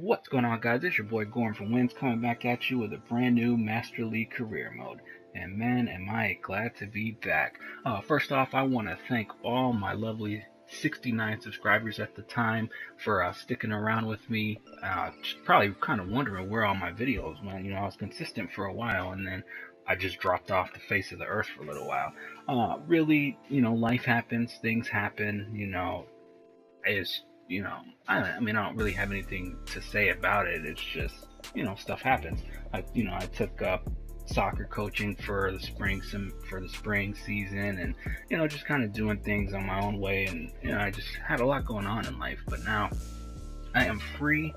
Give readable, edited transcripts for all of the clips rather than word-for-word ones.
What's going on, guys? It's your boy Gorm from Wins coming back at you with a brand new Master League career mode. And man, am I glad to be back. First off, I want to thank all my lovely 69 subscribers at the time for sticking around with me. Probably kind of wondering where all my videos went. You know, I was consistent for a while and then I just dropped off the face of the earth for a little while. Really, you know, life happens, things happen, I mean, I don't really have anything to say about it. It's just, stuff happens. I took up soccer coaching for the spring season, and just kind of doing things on my own way, and I just had a lot going on in life. But now I am free,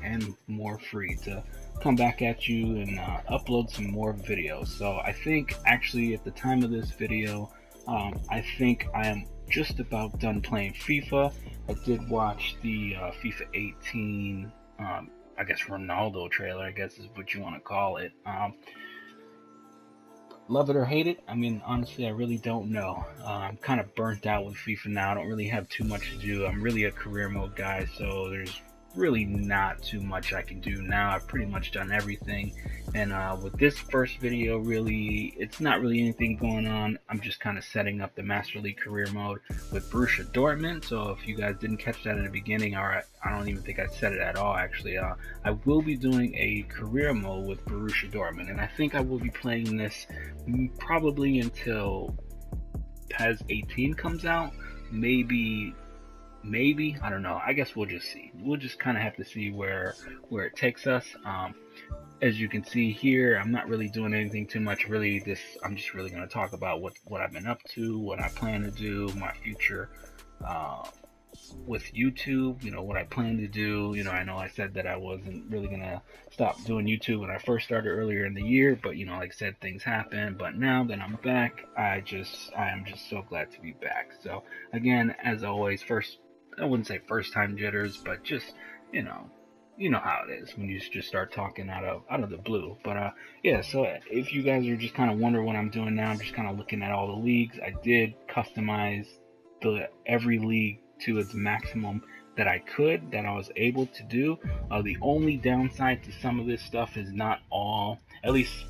and more free to come back at you and upload some more videos. So I think actually at the time of this video, I think I am just about done playing FIFA. I did watch the FIFA 18, I guess Ronaldo trailer, I guess is what you want to call it. Love it or hate it? I mean, honestly, I really don't know. I'm kind of burnt out with FIFA now. I don't really have too much to do. I'm really a career mode guy, so there's really not too much I can do now. I've pretty much done everything, and with this first video, really it's not really anything going on. I'm just kind of setting up the Master League career mode with Borussia Dortmund. So if you guys didn't catch that in the beginning, or I don't even think I said it at all actually, I will be doing a career mode with Borussia Dortmund, and I think I will be playing this probably until PES 18 comes out. Maybe, I don't know. I guess we'll just see. We'll just kind of have to see where it takes us. As you can see here, I'm not really doing anything too much. Really, I'm just really going to talk about what I've been up to, what I plan to do, my future with YouTube. What I plan to do. I know I said that I wasn't really going to stop doing YouTube when I first started earlier in the year, but like I said, things happen. But now that I'm back, I am just so glad to be back. So again, as always, I wouldn't say first time jitters, but just you know how it is when you just start talking out of the blue. But yeah, so if you guys are just kind of wondering what I'm doing now, I'm just kind of looking at all the leagues. I did customize every league to its maximum that I was able to do. The only downside to some of this stuff is not all, at least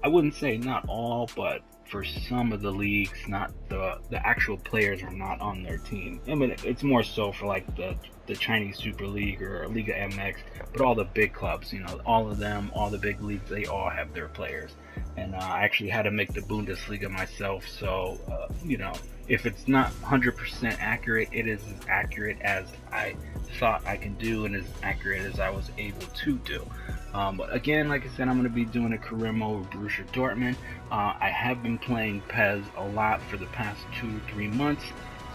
I wouldn't say not all, but for some of the leagues, not the actual players are not on their team. I mean, it's more so for like the Chinese Super League or Liga MX, but all the big clubs, all of them, all the big leagues, they all have their players. And I actually had to make the Bundesliga myself, so if it's not 100% accurate, it is as accurate as I thought I can do and as accurate as I was able to do. But again, like I said, I'm going to be doing a career mode with Borussia Dortmund. I have been playing PES a lot for the past 2 or 3 months,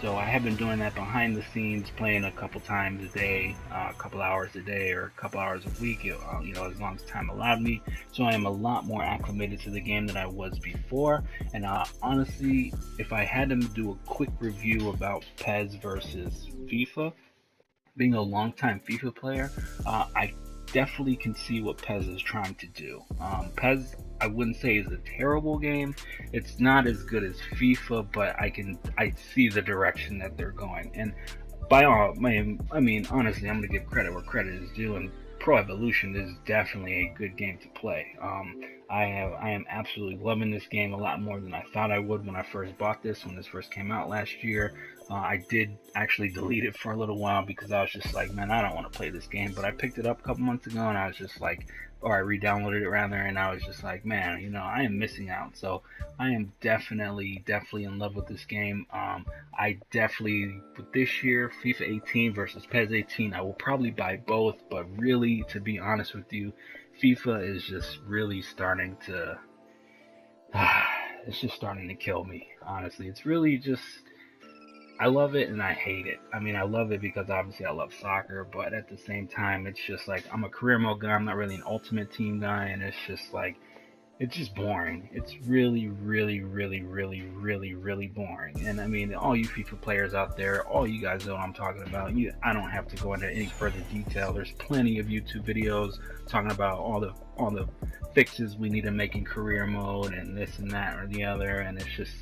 so I have been doing that behind the scenes, playing a couple times a day, a couple hours a day, or a couple hours a week, as long as time allowed me. So I am a lot more acclimated to the game than I was before. And honestly, if I had to do a quick review about PES versus FIFA, being a longtime FIFA player, I definitely can see what PES is trying to do. PES, I wouldn't say is a terrible game. It's not as good as FIFA, but I see the direction that they're going. And I mean, honestly, I'm gonna give credit where credit is due, and Pro Evolution is definitely a good game to play. I am absolutely loving this game a lot more than I thought I would when I first bought this, when this first came out last year. I did actually delete it for a little while because I was just like, man, I don't want to play this game. But I picked it up a couple months ago, and I was just like, or I re-downloaded it rather, and I was just like, man, I am missing out. So I am definitely in love with this game. I definitely, with this year, FIFA 18 versus PES 18, I will probably buy both. But really, to be honest with you, FIFA is just really starting to, it's just starting to kill me, honestly. It's really just, I love it and I hate it. I mean, I love it because obviously I love soccer, but at the same time, it's just like, I'm a career mode guy, I'm not really an ultimate team guy, and it's just like, it's just boring. It's really boring. And I mean, all you FIFA players out there, all you guys know what I'm talking about. I don't have to go into any further detail. There's plenty of YouTube videos talking about all the fixes we need to make in career mode and this and that or the other, and it's just,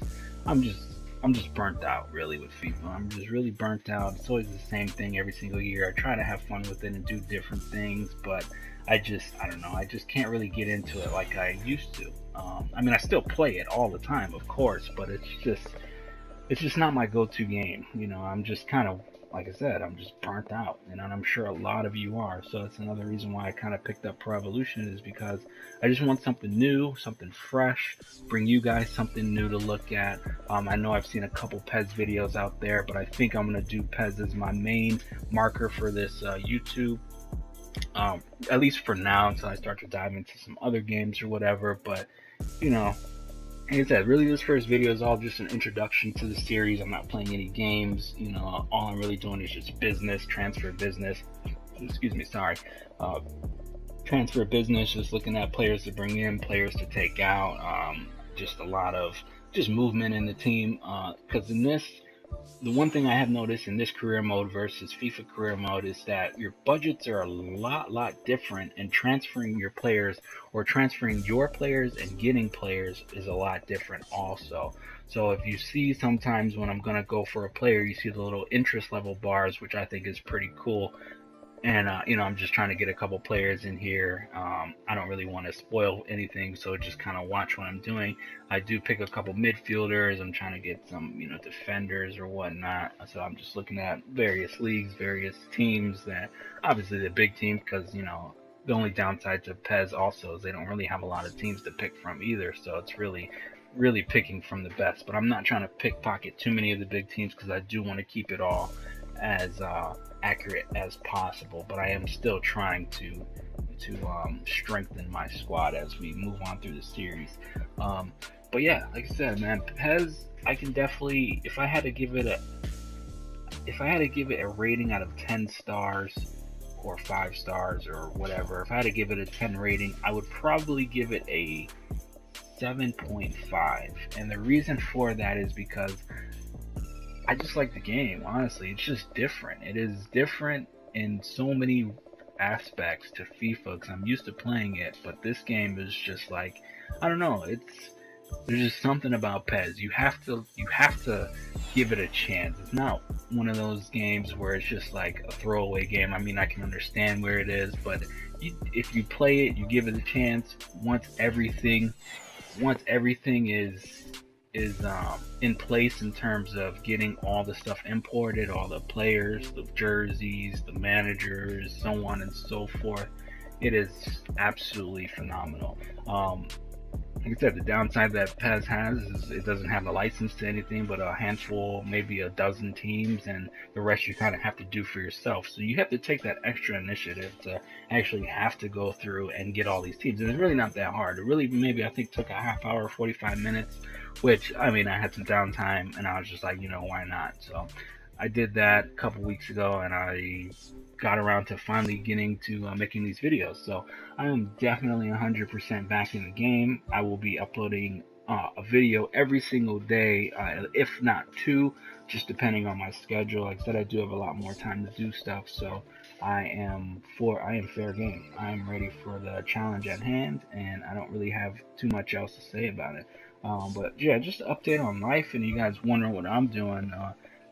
I'm just burnt out really with FIFA. I'm just really burnt out. It's always the same thing every single year. I try to have fun with it and do different things, but I don't know. I just can't really get into it like I used to. I mean, I still play it all the time, of course, but it's just not my go-to game. I'm just kind of, like I said, I'm just burnt out, and I'm sure a lot of you are. So it's another reason why I kind of picked up Pro Evolution, is because I just want something new, something fresh, bring you guys something new to look at. I know I've seen a couple PES videos out there, but I think I'm going to do PES as my main marker for this YouTube. At least for now, until I start to dive into some other games or whatever. But, like I said, really this first video is all just an introduction to the series. I'm not playing any games. All I'm really doing is just business, transfer business. Excuse me, sorry. Transfer business, just looking at players to bring in, players to take out. Just a lot of just movement in the team. Because in this, the one thing I have noticed in this career mode versus FIFA career mode is that your budgets are a lot different, and transferring your players or transferring your players and getting players is a lot different also. So if you see sometimes when I'm going to go for a player, you see the little interest level bars, which I think is pretty cool. And, I'm just trying to get a couple players in here. I don't really want to spoil anything, so just kind of watch what I'm doing. I do pick a couple midfielders. I'm trying to get some, defenders or whatnot. So I'm just looking at various leagues, various teams, that obviously the big teams, because, the only downside to PES also is they don't really have a lot of teams to pick from either. So it's really picking from the best. But I'm not trying to pickpocket too many of the big teams, because I do want to keep it all as accurate as possible, but I am still trying to strengthen my squad as we move on through the series. But yeah, like I said, man, PES, I can definitely, if I had to give it a rating out of 10 stars or 5 stars or whatever, if I had to give it a 10 rating, I would probably give it a 7.5. And the reason for that is because I just like the game, honestly. It's just different. It is different in so many aspects to FIFA, because I'm used to playing it, but this game is just like, I don't know, there's just something about PES. You have to give it a chance. It's not one of those games where it's just like a throwaway game. I mean, I can understand where it is, but if you play it, you give it a chance, once everything is in place in terms of getting all the stuff imported, all the players, the jerseys, the managers, so on and so forth, it is absolutely phenomenal. Like I said, the downside that PES has is it doesn't have a license to anything but a handful, maybe a dozen teams, and the rest you kind of have to do for yourself. So you have to take that extra initiative to actually have to go through and get all these teams. And it's really not that hard. It really, maybe I think took a half hour, 45 minutes, which, I mean, I had some downtime and I was just like, why not? So I did that a couple weeks ago, and I got around to finally getting to making these videos. So I am definitely 100% back in the game. I will be uploading a video every single day, if not two, just depending on my schedule. Like I said, I do have a lot more time to do stuff, so I am fair game. I am ready for the challenge at hand, and I don't really have too much else to say about it. But yeah, just an update on life, and you guys wondering what I'm doing.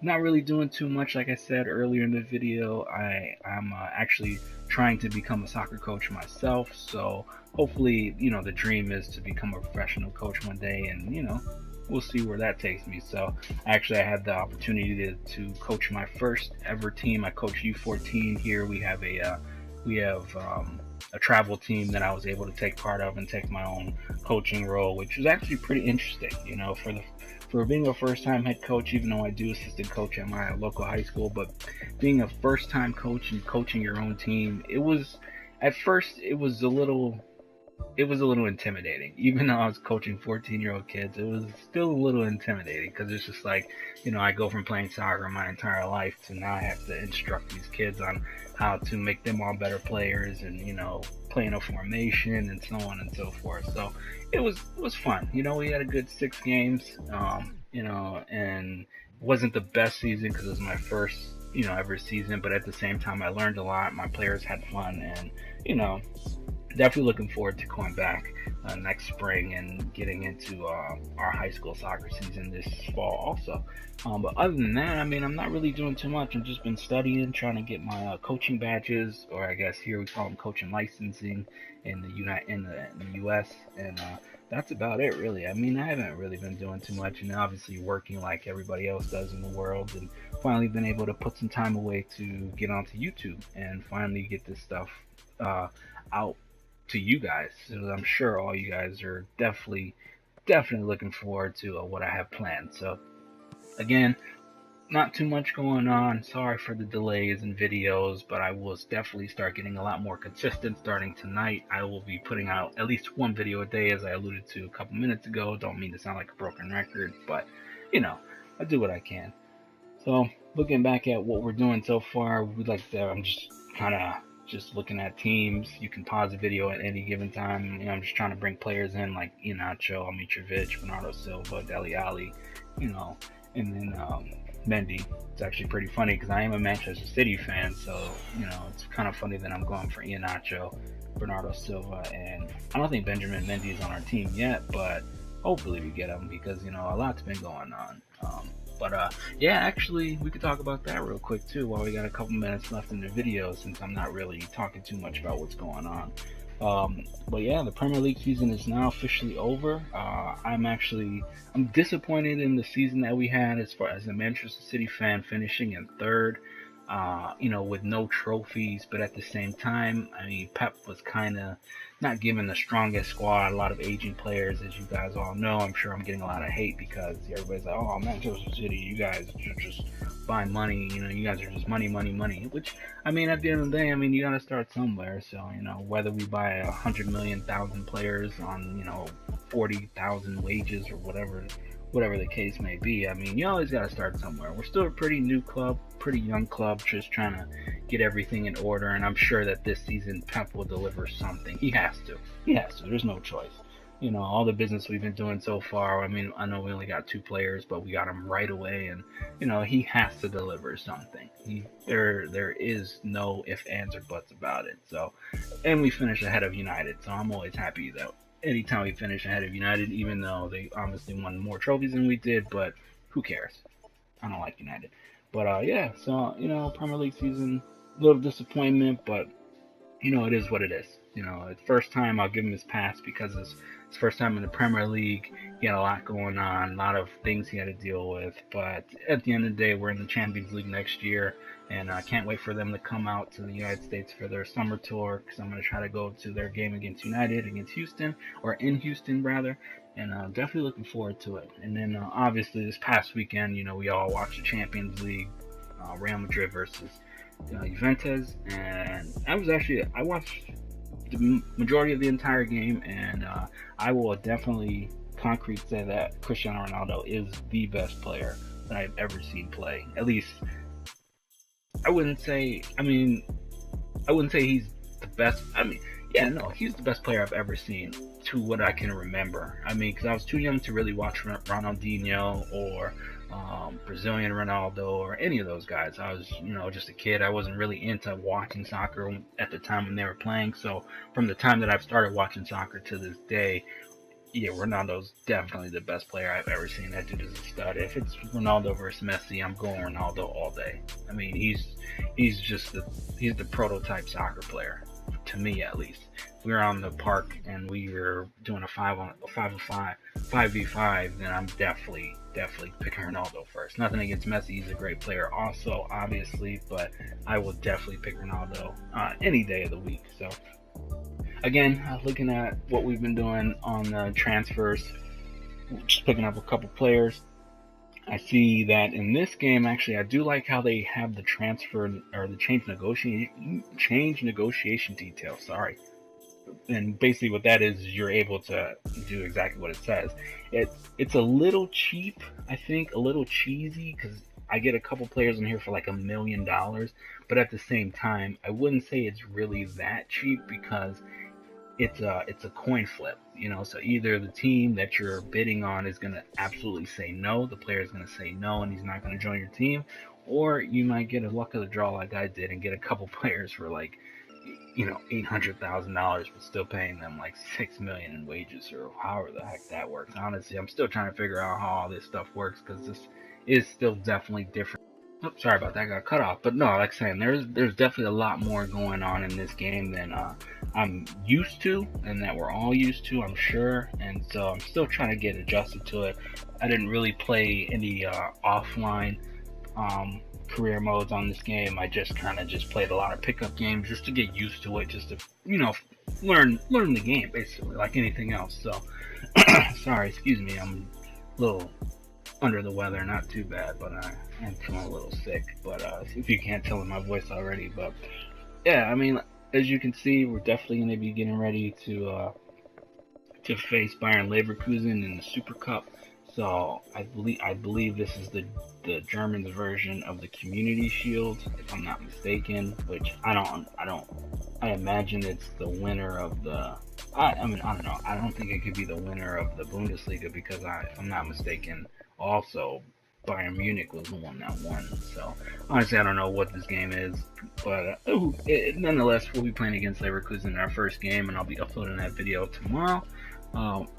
Not really doing too much. Like I said earlier in the video, I'm actually trying to become a soccer coach myself, so hopefully, the dream is to become a professional coach one day, and we'll see where that takes me. So actually I had the opportunity to coach my first ever team. I coach U14 here. We have a travel team that I was able to take part of and take my own coaching role, which was actually pretty interesting, for being a first-time head coach, even though I do assistant coach at my local high school. But being a first-time coach and coaching your own team, at first it was a little intimidating. Even though I was coaching 14-year-old kids, it was still a little intimidating, because it's just like, I go from playing soccer my entire life to now I have to instruct these kids on how to make them all better players, and playing a formation and so on and so forth. So it was fun. We had a good 6 games, and it wasn't the best season because it was my first ever season, but at the same time I learned a lot. My players had fun, and definitely looking forward to going back next spring and getting into our high school soccer season this fall also. But other than that, I mean, I'm not really doing too much. I've just been studying, trying to get my coaching badges, or I guess here we call them coaching licensing in the U.S. And that's about it, really. I mean, I haven't really been doing too much, and obviously working like everybody else does in the world, and finally been able to put some time away to get onto YouTube and finally get this stuff out to you guys. So I'm sure all you guys are definitely looking forward to what I have planned. So again, not too much going on. Sorry for the delays in videos, but I will definitely start getting a lot more consistent starting tonight. I will be putting out at least one video a day, as I alluded to a couple minutes ago. Don't mean to sound like a broken record, but you know, I do what I can. So looking back at what we're doing so far, I'm just kind of just looking at teams. You can pause the video at any given time. You know, I'm just trying to bring players in like Iheanacho, Mitrovic, Bernardo Silva, Dele Alli, you know, and then Mendy. It's actually pretty funny because I am a Manchester City fan, so you know it's kind of funny that I'm going for Iheanacho, Bernardo Silva, and I don't think Benjamin Mendy is on our team yet, but hopefully we get him because you know a lot's been going on. Yeah, actually, we could talk about that real quick too while we got a couple minutes left in the video, since I'm not really talking too much about what's going on. But yeah, the Premier League season is now officially over. I'm disappointed in the season that we had as far as a Manchester City fan, finishing in third, you know, with no trophies. But at the same time, I mean, Pep was kind of not given the strongest squad, a lot of aging players, as you guys all know. I'm sure I'm getting a lot of hate because everybody's like, oh, Manchester City, you guys are just buying money, you know, you guys are just money, which, I mean, at the end of the day, I mean, you gotta start somewhere. So, you know, whether we buy 100 million thousand players on, you know, 40,000 wages or whatever the case may be, I mean, you always gotta start somewhere. We're still a pretty new club, pretty young club, just trying to get everything in order, and I'm sure that this season Pep will deliver something. He has to. There's no choice. You know, all the business we've been doing so far, I mean, I know we only got 2 players, but we got them right away, and, you know, he has to deliver something. There is no ifs, ands, or buts about it. So, and we finish ahead of United, so I'm always happy that anytime we finish ahead of United, even though they obviously won more trophies than we did, but who cares? I don't like United. But, yeah, so, you know, Premier League season, a little disappointment, but, you know, it is what it is. You know, the first time I'll give him his pass because it's his first time in the Premier League. He had a lot going on, a lot of things he had to deal with. But at the end of the day, we're in the Champions League next year, and I can't wait for them to come out to the United States for their summer tour, because I'm going to try to go to their game against United, against Houston, or in Houston, rather. And definitely looking forward to it. And then obviously this past weekend, you know, we all watched the Champions League, Real Madrid versus Juventus, and I watched the majority of the entire game, and I will definitely concrete say that Cristiano Ronaldo is the best player that I've ever seen play. At least, I wouldn't say he's the best. I mean, yeah, no, he's the best player I've ever seen, to what I can remember. I mean, because I was too young to really watch Ronaldinho or Brazilian Ronaldo or any of those guys. I was, you know, just a kid. I wasn't really into watching soccer at the time when they were playing. So from the time that I've started watching soccer to this day, yeah, Ronaldo's definitely the best player I've ever seen. That dude is a stud. If it's Ronaldo versus Messi, I'm going Ronaldo all day. I mean, he's the prototype soccer player, to me at least. If we were on the park and we were doing a 5v5, then I'm definitely picking Ronaldo first. Nothing against Messi, he's a great player also, obviously, but I will definitely pick Ronaldo any day of the week. So again, looking at what we've been doing on the transfers, just picking up a couple players. I see that in this game, actually, I do like how they have the transfer or the change negotiation detail. Sorry. And basically what that is you're able to do exactly what it says. It's a little cheap, I think, a little cheesy, because I get a couple players in here for like $1 million, but at the same time, I wouldn't say it's really that cheap, because it's a coin flip, you know. So either the team that you're bidding on is going to absolutely say no, the player is going to say no, and he's not going to join your team, or you might get a luck of the draw like I did and get a couple players for like $800,000, but still paying them like $6 million in wages, or however the heck that works. Honestly, I'm still trying to figure out how all this stuff works, because this is still definitely different. Oh, sorry about that, I got cut off. But no, like saying, there's definitely a lot more going on in this game than I'm used to, and that we're all used to, I'm sure. And so I'm still trying to get adjusted to it. I didn't really play any offline career modes on this game. I just kind of played a lot of pickup games just to get used to it, just to learn the game, basically, like anything else. So sorry, excuse me, I'm a little under the weather, not too bad, but I am feeling a little sick. But if you can't tell in my voice already, but yeah, I mean, as you can see, we're definitely going to be getting ready to face Bayern Leverkusen in the Super Cup. So I believe this is the Germans' version of the Community Shield, if I'm not mistaken. Which I imagine it's the winner of the. I don't know. I don't think it could be the winner of the Bundesliga, because if I'm not mistaken, also Bayern Munich was the one that won. So honestly, I don't know what this game is, but nonetheless, we'll be playing against Leverkusen in our first game, and I'll be uploading that video tomorrow.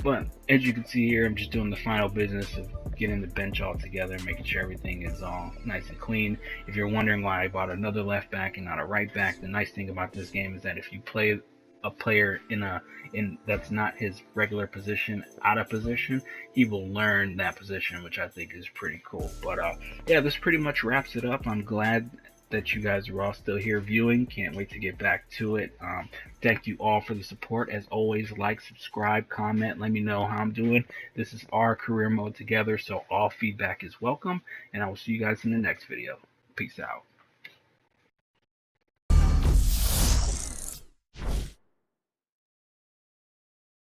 But as you can see here, I'm just doing the final business of getting the bench all together, making sure everything is all nice and clean. If you're wondering why I bought another left back and not a right back, the nice thing about this game is that if you play a player in that's not his regular position, out of position, he will learn that position, which I think is pretty cool. But yeah, this pretty much wraps it up. I'm glad that you guys are all still here viewing. Can't wait to get back to it. Thank you all for the support. As always, like, subscribe, comment, let me know how I'm doing. This is our career mode together, so all feedback is welcome, and I will see you guys in the next video. Peace out.